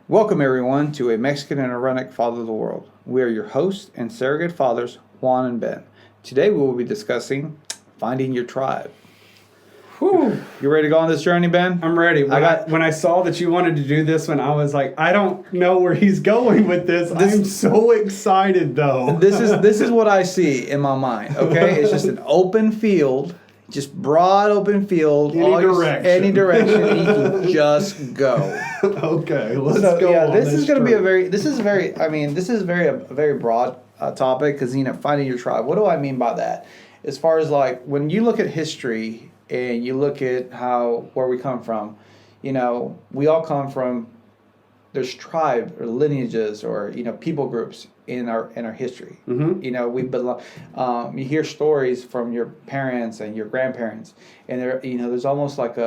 Welcome, everyone, to A Mexican and Ironic Father of the World. We are your hosts and surrogate fathers, Juan and Ben. Today, we will be discussing finding your tribe. Whew. You ready to go on this journey, Ben? I'm ready. When I saw that you wanted to do this one, I was like, I don't know where he's going with this. I'm so excited, though. This is what I see in my mind. Okay, it's just an open field, just broad open field. Any direction. And you can just go. Okay, let's go. Yeah, on this is going to be a very broad topic because finding your tribe. What do I mean by that? As far as like when you look at history and you look at where we come from, we all come from. There's tribe or lineages or people groups in our history. Mm-hmm. We belong. You hear stories from your parents and your grandparents, and there's almost like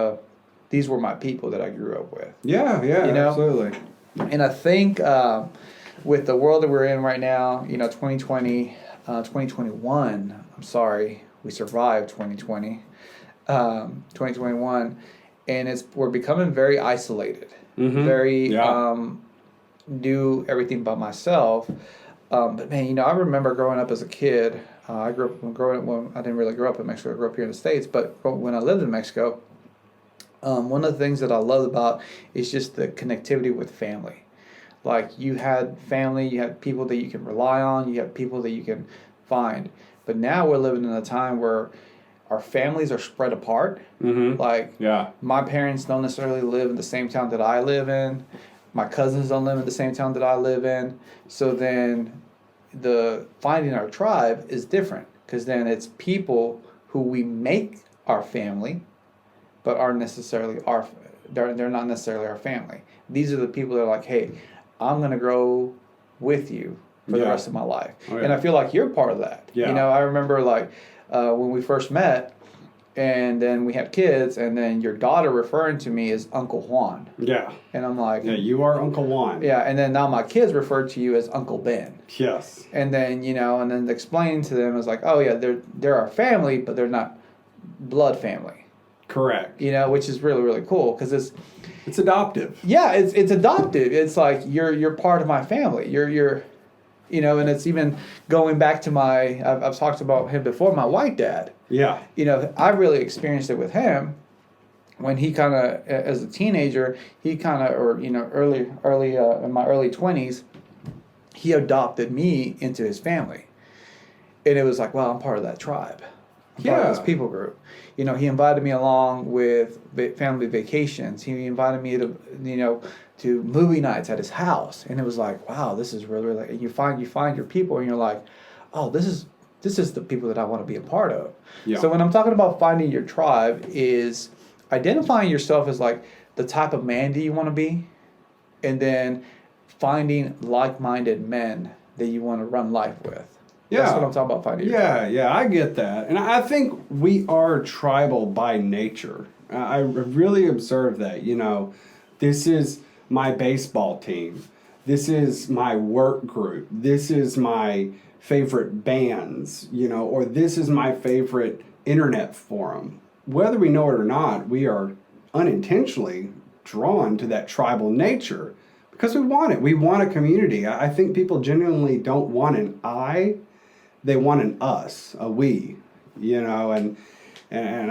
these were my people that I grew up with. Yeah, absolutely. And I think with the world that we're in right now, 2020, 2021. I'm sorry, we survived 2020, 2021, and we're becoming very isolated. Mm-hmm. Very do everything by myself. But man, I remember growing up as a kid. I grew up when I didn't really grow up in Mexico. I grew up here in the States. But when I lived in Mexico, one of the things that I loved about is just the connectivity with family. Like you had family, you had people that you can rely on, you had people that you can find. But now we're living in a time where our families are spread apart. Mm-hmm. My parents don't necessarily live in the same town that I live in. My cousins don't live in the same town that I live in. So then the finding our tribe is different because then it's people who we make our family, but aren't necessarily they're not necessarily our family. These are the people that are like, hey, I'm going to grow with you for the rest of my life. Oh, yeah. And I feel like you're part of that. Yeah. I remember when we first met, and then we had kids, and then your daughter referring to me as Uncle Juan. Yeah. And I'm like... Yeah, you are Uncle Juan. Yeah, and then now my kids refer to you as Uncle Ben. Yes. And then, and then explaining to them is like, oh yeah, they're our family, but they're not blood family. Correct. Which is really, really cool, because it's adoptive. Yeah, it's adoptive. It's like, you're part of my family. You're and it's even going back to I've talked about him before, my white dad. Yeah. I really experienced it with him when he kind of, as a teenager, early in my early 20s, he adopted me into his family. And it was like, well, I'm part of that tribe. I'm part of this people group. He invited me along with family vacations. He invited me to movie nights at his house, and it was like, wow, this is really, really. And you find your people, and you're like, oh, this is the people that I want to be a part of. Yeah. So when I'm talking about finding your tribe, is identifying yourself as like the type of man that you want to be, and finding like-minded men that you want to run life with. Yeah. That's what I'm talking about, finding your tribe. Yeah, I get that. And I think we are tribal by nature. I really observe that, this is my baseball team. This is my work group. This is my favorite bands, or this is my favorite internet forum. Whether we know it or not, we are unintentionally drawn to that tribal nature because we want it. We want a community. I think people genuinely don't want an I, they want an us, a we, and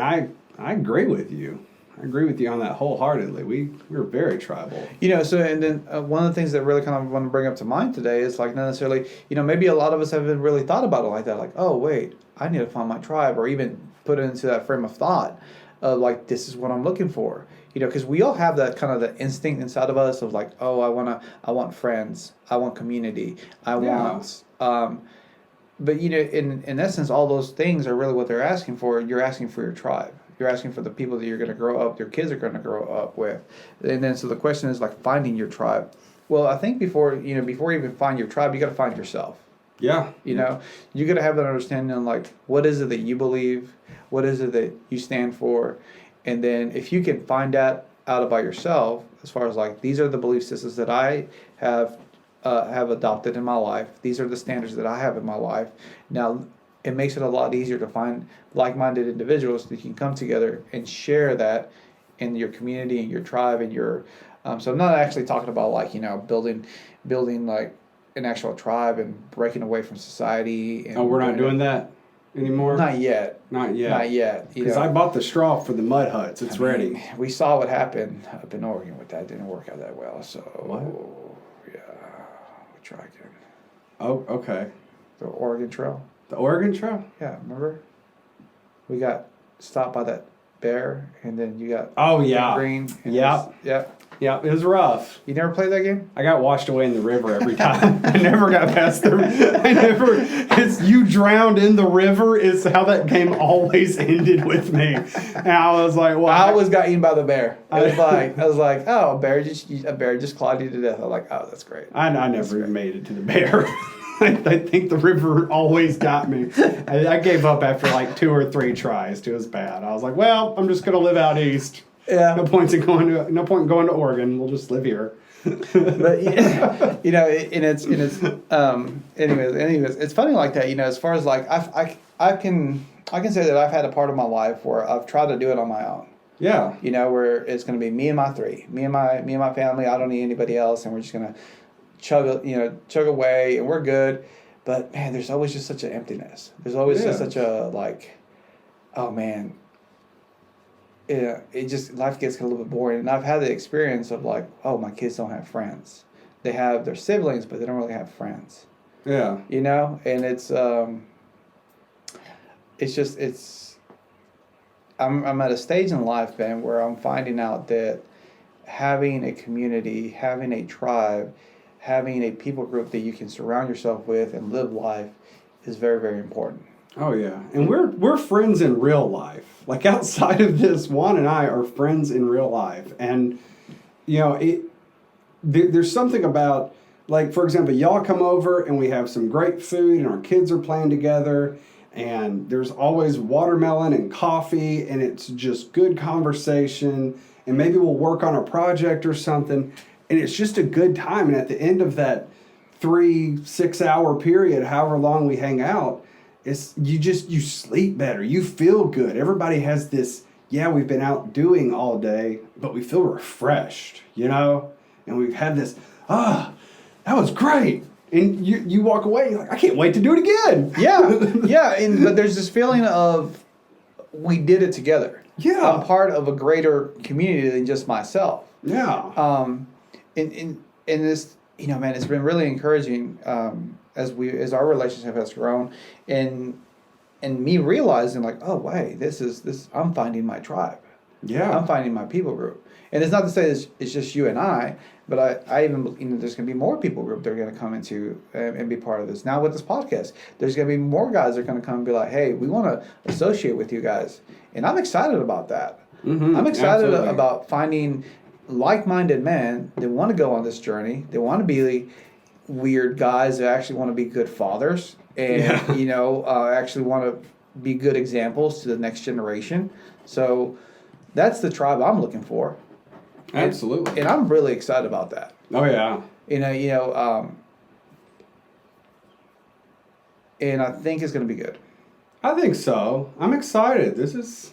I agree with you. I agree with you on that wholeheartedly. We're very tribal. And then one of the things that really kind of want to bring up to mind today is like not necessarily, maybe a lot of us haven't really thought about it like that. Like, oh, wait, I need to find my tribe, or even put it into that frame of thought of like, this is what I'm looking for. Because we all have that kind of the instinct inside of us of like, oh, I want friends. I want community. I want, but in essence, all those things are really what they're asking for. You're asking for your tribe. You're asking for the people that you're going to grow up, your kids are going to grow up with. And then so the question is like finding your tribe. Well, I think before you even find your tribe, you got to find yourself. Yeah. You got to have that understanding on like, what is it that you believe? What is it that you stand for? And then if you can find that out about yourself, as far as like, these are the belief systems that I have adopted in my life. These are the standards that I have in my life. Now, it makes it a lot easier to find like-minded individuals that can come together and share that in your community and your tribe and your So I'm not actually talking about like building like an actual tribe and breaking away from society. And Oh, we're not doing that anymore? Not yet. Not yet. Not yet. Because I bought the straw for the mud huts. It's ready. We saw what happened up in Oregon with that. It didn't work out that well. So yeah, we try again. Oh, okay. The Oregon Trail. The Oregon Trail? Yeah, remember? We got stopped by that bear, and then you got green. Yeah. Yeah. Yeah, it was rough. You never played that game? I got washed away in the river every time. I never got past it's you drowned in the river is how that game always ended with me. And I was like, well, I always got eaten by the bear. I was like, oh, a bear just clawed you to death. I'm like, oh, that's great. I never even made it to the bear. I think the river always got me. I gave up after like 2 or 3 tries. It was bad. I was like, well, I'm just gonna live out east. Yeah. No point going to Oregon. We'll just live here. But anyways, it's funny like that. As far as like I can say that I've had a part of my life where I've tried to do it on my own. Yeah. Where it's going to be me and my family. I don't need anybody else, and we're just gonna chug away, and we're good. But man, there's always just such an emptiness. There's always just such a like, oh man. Yeah, life gets a little bit boring, and I've had the experience of like, oh, my kids don't have friends. They have their siblings, but they don't really have friends. Yeah. And I'm at a stage in life, Ben, where I'm finding out that having a community, having a tribe, having a people group that you can surround yourself with and live life is very, very important. Oh yeah, and we're friends in real life. Like outside of this, Juan and I are friends in real life, and there's something about, like, for example, y'all come over and we have some great food, and our kids are playing together, and there's always watermelon and coffee, and it's just good conversation, and maybe we'll work on a project or something, and it's just a good time. And at the end of that 3-6 hour period, however long we hang out, you sleep better. You feel good. Everybody has this, we've been out doing all day, but we feel refreshed, And we've had this, that was great. And you walk away, you're like, I can't wait to do it again. Yeah. But there's this feeling of we did it together. Yeah. I'm part of a greater community than just myself. Yeah. In this, man, it's been really encouraging, as our relationship has grown, and me realizing like, oh wait, this I'm finding my tribe. Yeah. I'm finding my people group. And it's not to say it's just you and I, but I even there's going to be more people group that are going to come into and be part of this. Now with this podcast, there's going to be more guys that are going to come and be like, hey, we want to associate with you guys. And I'm excited about that. Mm-hmm, I'm excited absolutely. about finding like-minded men that want to go on this journey. They want to be weird guys that actually want to be good fathers and actually want to be good examples to the next generation. So that's the tribe I'm looking for. Absolutely. And I'm really excited about that. Oh yeah. And I think it's going to be good. I think so. I'm excited. This is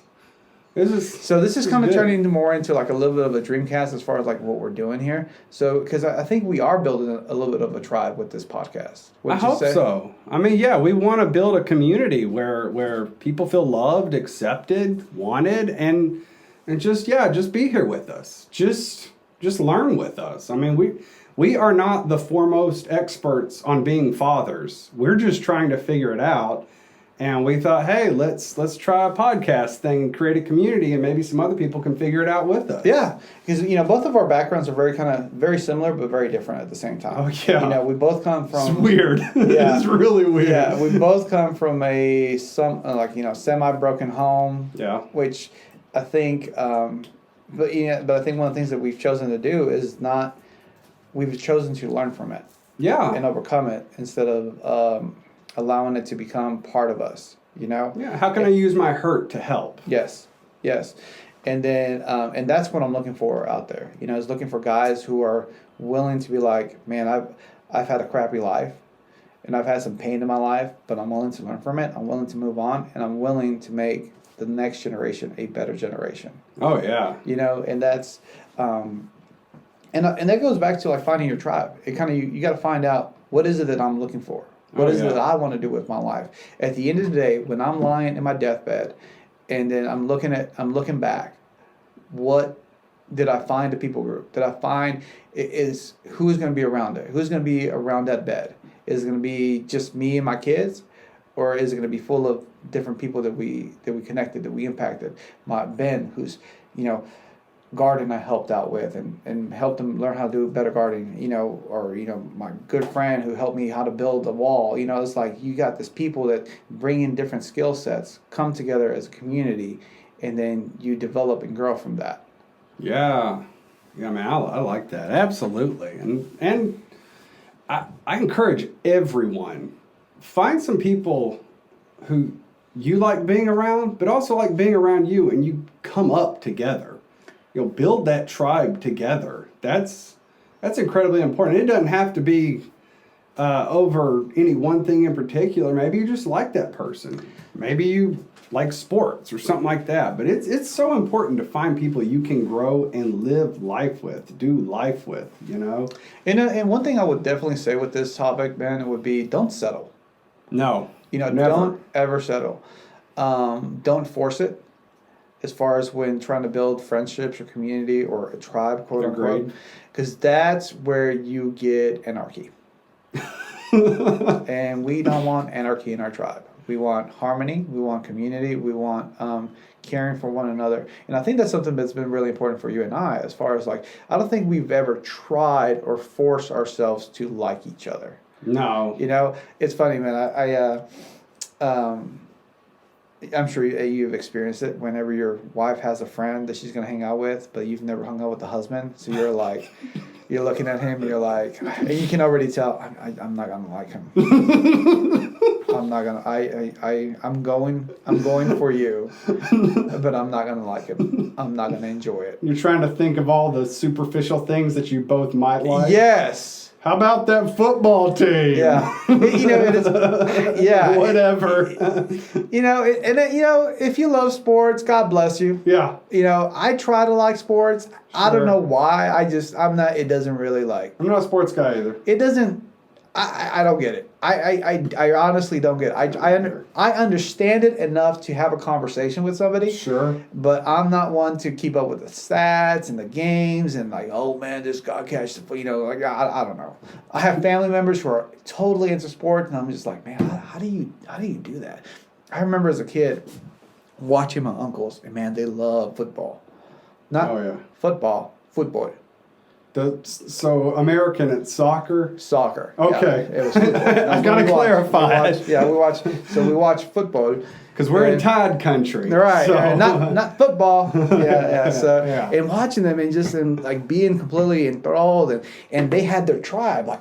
kind of turning more into like a little bit of a dreamcast as far as like what we're doing here. So, because I think we are building a little bit of a tribe with this podcast. I hope so. I mean, we want to build a community where people feel loved, accepted, wanted, and just be here with us. Just learn with us. I mean, we are not the foremost experts on being fathers. We're just trying to figure it out. And we thought, hey, let's try a podcast thing and create a community, and maybe some other people can figure it out with us. Yeah, because both of our backgrounds are very similar but very different at the same time. Oh yeah. We both come from. It's weird. Yeah. It's really weird. Yeah, we both come from a semi-broken home. Yeah. Which I think, but I think one of the things that we've chosen to do is we've chosen to learn from it. Yeah. And overcome it instead of. Allowing it to become part of us, Yeah, how can I use my hurt to help? Yes. And then, and that's what I'm looking for out there. Is looking for guys who are willing to be like, man, I've had a crappy life, and I've had some pain in my life, but I'm willing to learn from it. I'm willing to move on, and I'm willing to make the next generation a better generation. Oh yeah. And that's, And that goes back to like finding your tribe. It kind of you got to find out what is it that I'm looking for. What is it that I want to do with my life? At the end of the day, when I'm lying in my deathbed, and then I'm looking back, what did I find a people group? Did I find is who's going to be around it? Who's going to be around that bed? Is it going to be just me and my kids, or is it going to be full of different people that we connected, that we impacted? My Ben, who's garden I helped out with and helped him learn how to do better gardening, or my good friend who helped me how to build a wall. It's like you got this people that bring in different skill sets, come together as a community, and then you develop and grow from that. Yeah, man, I like that, absolutely, and I encourage everyone, find some people who you like being around, but also like being around you, and you come up together. Build that tribe together. That's incredibly important. It doesn't have to be over any one thing in particular. Maybe you just like that person. Maybe you like sports or something like that. But it's so important to find people you can grow and live life with, do life with, And one thing I would definitely say with this topic, Ben, would be don't settle. No. Never. Don't ever settle. Don't force it. As far as when trying to build friendships or community or a tribe, quote unquote, because that's where you get anarchy. And we don't want anarchy in our tribe. We want harmony. We want community. We want caring for one another. And I think that's something that's been really important for you and I, as far as I don't think we've ever tried or forced ourselves to like each other. No. It's funny, man. I'm sure you've experienced it whenever your wife has a friend that she's going to hang out with, but you've never hung out with the husband. So you're like, you're looking at him, you're like, and you can already tell, I'm not going to like him. I'm not going to, I'm going for you, but I'm not going to like him. I'm not going to enjoy it. You're trying to think of all the superficial things that you both might like. Yes. How about that football team? Yeah. It is, yeah. Whatever. If you love sports, God bless you. Yeah. I try to like sports. Sure. I don't know why. I'm not, it doesn't really I'm not a sports guy either. It doesn't, I don't get it. I honestly don't get it. I understand it enough to have a conversation with somebody. Sure. But I'm not one to keep up with the stats and the games and oh man, this guy catch the, I don't know. I have family members who are totally into sports, and I'm just like, man, how do you do that? I remember as a kid watching my uncles, and man, they love football. Not football. So American at soccer? Soccer. Okay. Yeah, it was football. I gotta clarify. We watch football. Because we're in Tide country. Right. So. Right. Not football. Yeah. So yeah. And watching them and just being completely enthralled, and they had their tribe. My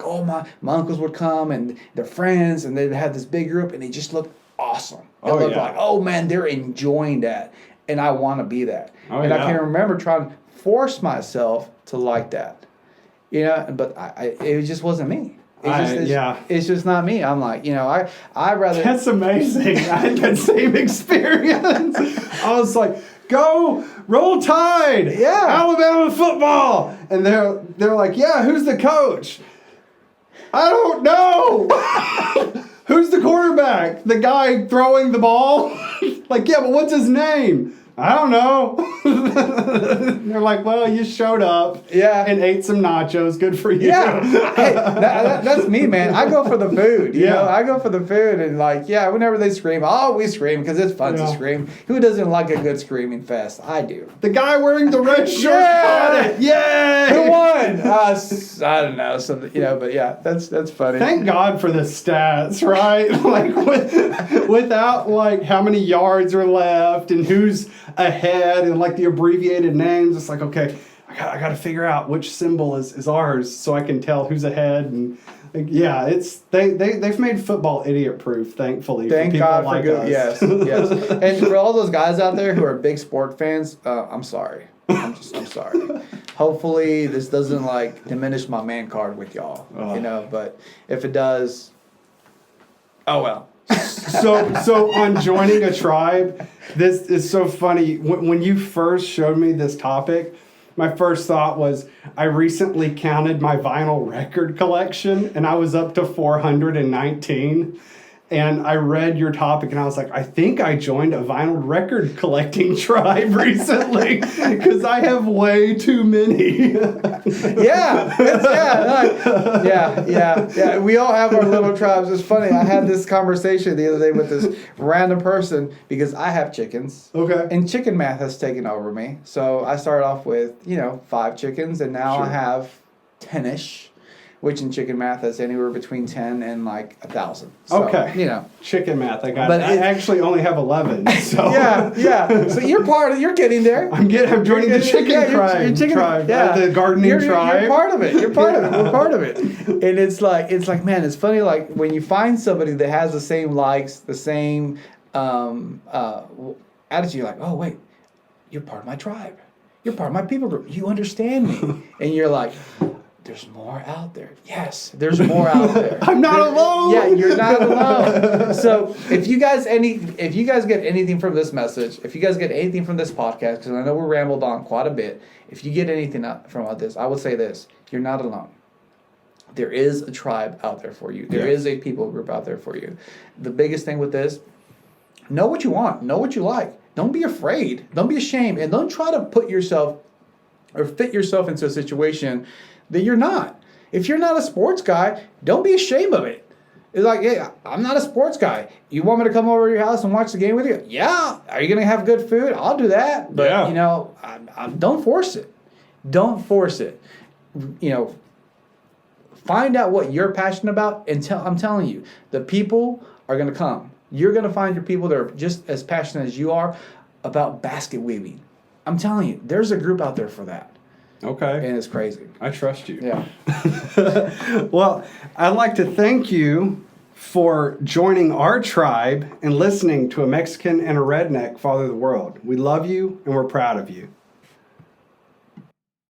uncles would come and their friends, and they'd have this big group, and they just looked awesome. It looked like, oh man, they're enjoying that, and I want to be that. I can remember trying to force myself to like that. But it just wasn't me. It's just not me. I'm like, I rather. That's amazing. I had that same experience. I was like, go Roll Tide. Yeah. Alabama football. And they're like, yeah, who's the coach? I don't know. Who's the quarterback? The guy throwing the ball? Like, yeah, but what's his name? I don't know. They're like, well, you showed up and ate some nachos. Good for you. Yeah. Hey, that's me, man. I go for the food. You know? I go for the food. And whenever they scream, we scream because it's fun to scream. Who doesn't like a good screaming fest? I do. The guy wearing the red shirt got it. Yay! Who won? I don't know. Something, but that's funny. Thank God for the stats, right? Without how many yards are left and who's ahead and the abbreviated names, it's okay, I got to figure out which symbol is ours so I can tell who's ahead. And it's they've made football idiot proof, thankfully. Thank for people God like for good. us. Yes. And for all those guys out there who are big sport fans, I'm sorry. I'm sorry. Hopefully this doesn't diminish my man card with y'all. But if it does, oh well. So on joining a tribe, this is so funny. When you first showed me this topic, my first thought was I recently counted my vinyl record collection and I was up to 419. And I read your topic and I was like, I think I joined a vinyl record collecting tribe recently because I have way too many. Yeah. We all have our little tribes. It's funny. I had this conversation the other day with this random person because I have chickens. Okay. And chicken math has taken over me. So I started off with, 5 chickens, and now I have 10-ish. Which in chicken math is anywhere between 10 and like 1,000. So, okay. Chicken math. I got But it. I actually only have 11. So yeah. So you're getting there. I'm joining the chicken tribe. The gardening tribe. You're part of it. We're part of it. And it's like, man, it's funny. Like when you find somebody that has the same likes, the same attitude, you're like, oh wait, you're part of my tribe. You're part of my people group. You understand me, and you're like, there's more out there. Yes, there's more out there. I'm not alone. Yeah, you're not alone. So if you guys get anything from this message, if you guys get anything from this podcast, because I know we rambled on quite a bit, if you get anything from this, I would say this: you're not alone. There is a tribe out there for you. There is a people group out there for you. The biggest thing with this: know what you want, know what you like. Don't be afraid. Don't be ashamed, and don't try to put yourself or fit yourself into a situation that you're not. If you're not a sports guy, don't be ashamed of it. It's like, hey, I'm not a sports guy. You want me to come over to your house and watch the game with you? Yeah. Are you going to have good food? I'll do that. But, don't force it. Don't force it. Find out what you're passionate about, and I'm telling you, the people are going to come. You're going to find your people that are just as passionate as you are about basket weaving. I'm telling you, there's a group out there for that. Okay. And it's crazy. I trust you. Yeah. Well, I'd like to thank you for joining our tribe and listening to a Mexican and a redneck father of the world. We love you and we're proud of you.